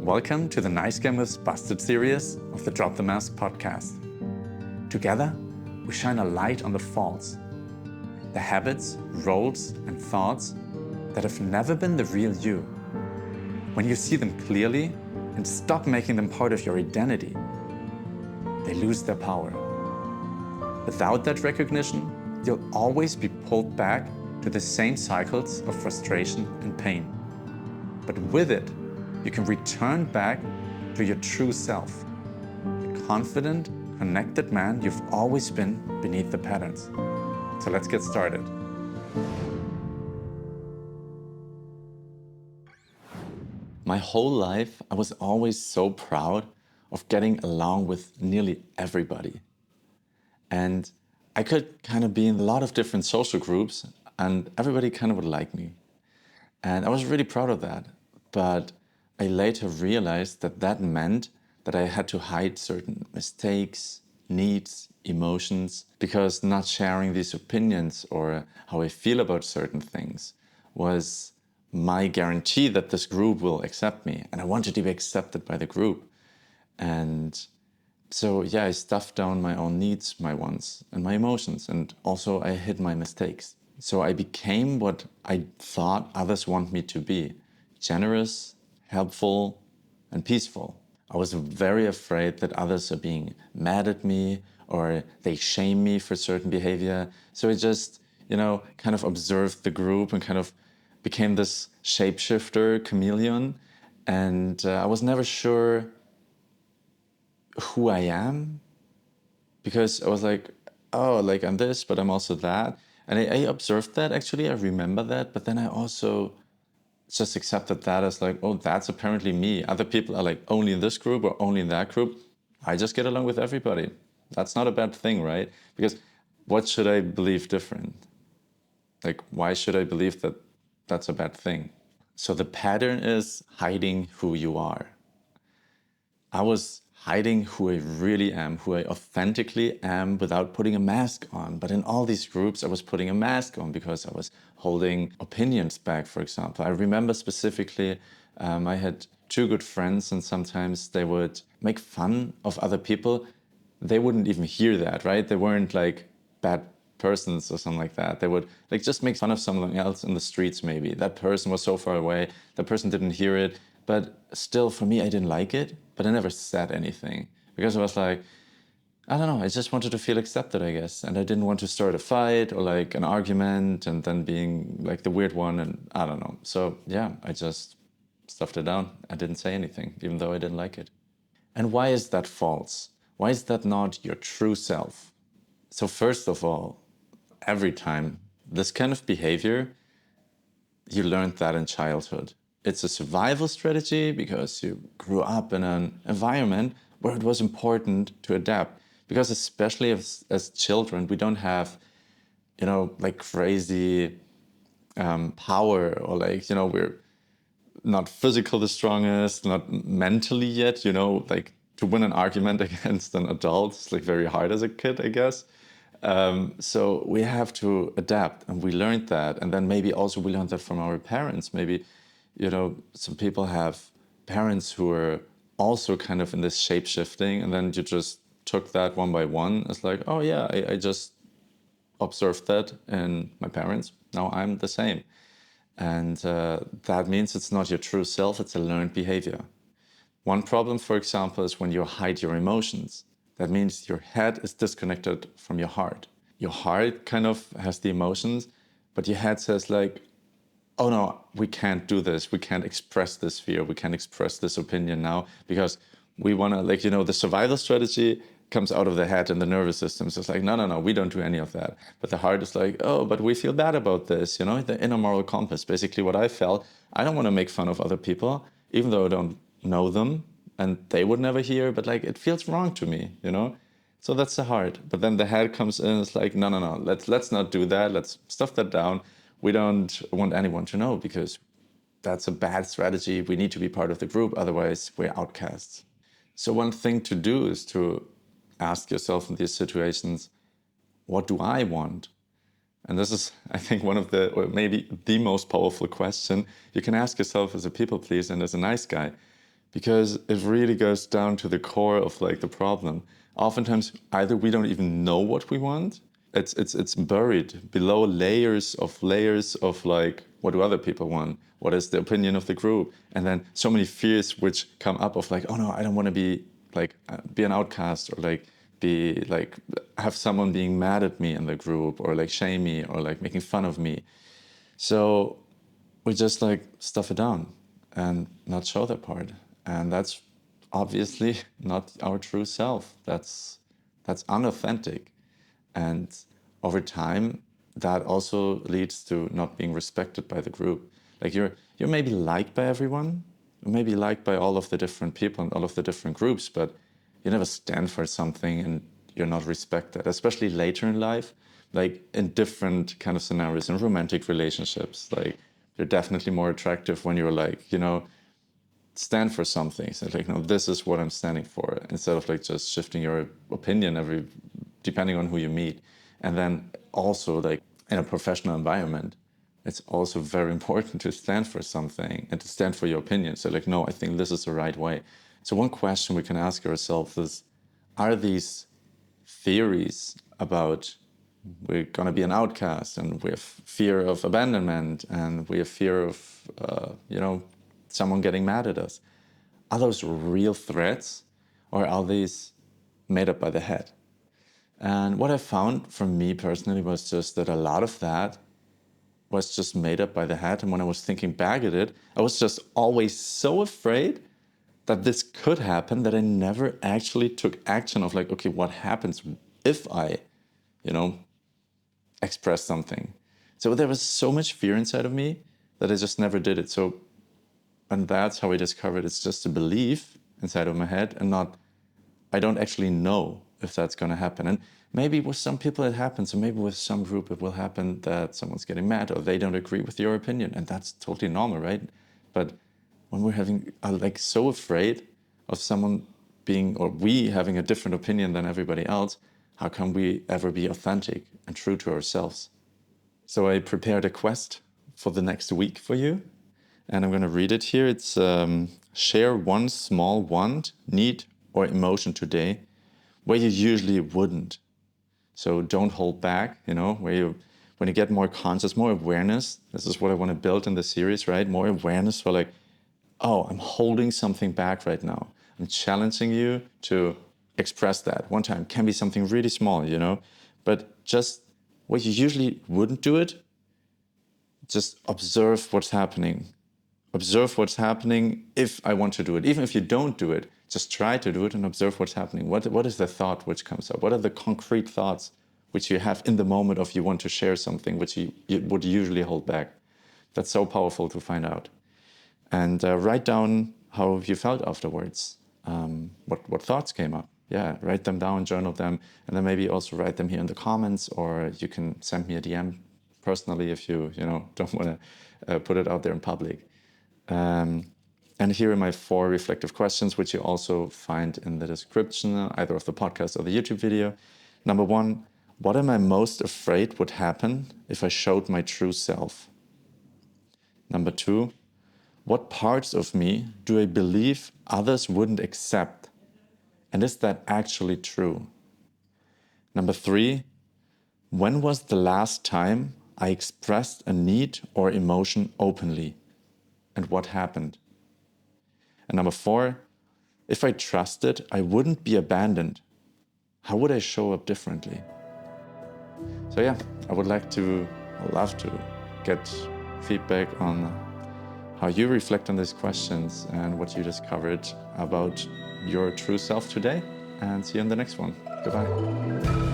Welcome to the Nice Guy Myths Busted series of the Drop the Mask podcast. Together, we shine a light on the faults, the habits, roles, and thoughts that have never been the real you. When you see them clearly and stop making them part of your identity, they lose their power. Without that recognition, you'll always be pulled back to the same cycles of frustration and pain. But with it, you can return back to your true self, the confident, connected man you've always been beneath the patterns. So let's get started. My whole life, I was always so proud of getting along with nearly everybody. And I could kind of be in a lot of different social groups and everybody kind of would like me. And I was really proud of that. But I later realized that that meant that I had to hide certain mistakes, needs, emotions, because not sharing these opinions or how I feel about certain things was my guarantee that this group will accept me. And I wanted to be accepted by the group. And so, yeah, I stuffed down my own needs, my wants, and my emotions. And also I hid my mistakes. So I became what I thought others want me to be: generous, helpful, and peaceful. I was very afraid that others are being mad at me or they shame me for certain behavior. So I just, kind of observed the group and kind of became this shapeshifter, chameleon. And I was never sure who I am, because I was like, oh, like I'm this, but I'm also that. And I observed that, actually, I remember that. But then I also just accepted that as like, oh, that's apparently me. Other people are like only in this group or only in that group. I just get along with everybody. That's not a bad thing, right? Because what should I believe different? Like, why should I believe that that's a bad thing? So the pattern is hiding who you are. I was hiding who I really am, who I authentically am, without putting a mask on. But in all these groups, I was putting a mask on because I was holding opinions back, for example. I remember specifically, I had two good friends, and sometimes they would make fun of other people. They wouldn't even hear that, right? They weren't like bad persons or something like that. They would like just make fun of someone else in the streets, maybe. That person was so far away, that person didn't hear it. But still, for me, I didn't like it, but I never said anything because I was like, I don't know, I just wanted to feel accepted, I guess. And I didn't want to start a fight or like an argument and then being like the weird one, and I don't know. So yeah, I just stuffed it down. I didn't say anything, even though I didn't like it. And why is that false? Why is that not your true self? So first of all, every time this kind of behavior, you learned that in childhood. It's a survival strategy because you grew up in an environment where it was important to adapt. Because especially as children, we don't have, like crazy power, or like, we're not physically the strongest, not mentally yet, like to win an argument against an adult is like very hard as a kid, I guess. So we have to adapt, and we learned that. And then maybe also we learned that from our parents. Maybe, some people have parents who are also kind of in this shape shifting, and then you just took that one by one. It's like, oh yeah, I just observed that in my parents. Now I'm the same. And that means it's not your true self, it's a learned behavior. One problem, for example, is when you hide your emotions. That means your head is disconnected from your heart. Your heart kind of has the emotions, but your head says like, oh no, we can't do this. We can't express this fear. We can't express this opinion now because we want to, the survival strategy comes out of the head and the nervous system. So it's like, no, we don't do any of that. But the heart is like, oh, but we feel bad about this, the inner moral compass. Basically what I felt, I don't want to make fun of other people, even though I don't know them and they would never hear, but like, it feels wrong to me, So that's the heart. But then the head comes in, it's like, no, let's not do that. Let's stuff that down. We don't want anyone to know because that's a bad strategy. We need to be part of the group, otherwise we're outcasts. So one thing to do is to ask yourself in these situations, what do I want? And this is, I think, one of the, or maybe the most powerful question you can ask yourself as a people pleaser and as a nice guy. because it really goes down to the core of like the problem. Oftentimes, either we don't even know what we want. It's buried below layers of like, what do other people want? What is the opinion of the group? And then so many fears which come up of like, oh no, I don't want to be like be an outcast, or like be like have someone being mad at me in the group, or like shame me, or like making fun of me. So we just like stuff it down and not show that part. And that's obviously not our true self. That's unauthentic. And over time, that also leads to not being respected by the group. Like you're maybe liked by everyone, maybe liked by all of the different people and all of the different groups, but you never stand for something and you're not respected, especially later in life, like in different kind of scenarios, in romantic relationships. Like you're definitely more attractive when you're like, stand for something. So like, no, this is what I'm standing for, instead of like just shifting your opinion depending on who you meet. And then also like in a professional environment, it's also very important to stand for something and to stand for your opinion. So like, no, I think this is the right way. So one question we can ask ourselves is, are these theories about we're going to be an outcast, and we have fear of abandonment, and we have fear of, someone getting mad at us, are those real threats, or are these made up by the head? And what I found for me personally was just that a lot of that was just made up by the head. And when I was thinking back at it, I was just always so afraid that this could happen that I never actually took action of like, okay, what happens if I, express something? So there was so much fear inside of me that I just never did it. So, and that's how I discovered it's just a belief inside of my head, and not, I don't actually know if that's going to happen. And maybe with some people it happens, or maybe with some group it will happen that someone's getting mad or they don't agree with your opinion, and that's totally normal, right? But when we're like so afraid of someone being, or we having a different opinion than everybody else, how can we ever be authentic and true to ourselves? So I prepared a quest for the next week for you, and I'm going to read it here. It's share one small want, need, or emotion today where you usually wouldn't. So don't hold back, when you get more conscious, more awareness. This is what I want to build in the series, right? More awareness for like, oh, I'm holding something back right now. I'm challenging you to express that. One time can be something really small, but just where you usually wouldn't do it, just observe what's happening. Observe what's happening if I want to do it. Even if you don't do it, just try to do it and observe what's happening. What is the thought which comes up? What are the concrete thoughts which you have in the moment of you want to share something which you would usually hold back? That's so powerful to find out. And write down how you felt afterwards. What thoughts came up. Yeah, write them down, journal them, and then maybe also write them here in the comments, or you can send me a DM personally if you don't want to put it out there in public. And here are my 4 reflective questions, which you also find in the description, either of the podcast or the YouTube video. Number 1, what am I most afraid would happen if I showed my true self? Number 2, what parts of me do I believe others wouldn't accept? And is that actually true? Number 3, when was the last time I expressed a need or emotion openly? And what happened? And number 4, if I trusted I wouldn't be abandoned, how would I show up differently? So yeah, I would love to get feedback on how you reflect on these questions and what you discovered about your true self today. And see you in the next one. Goodbye.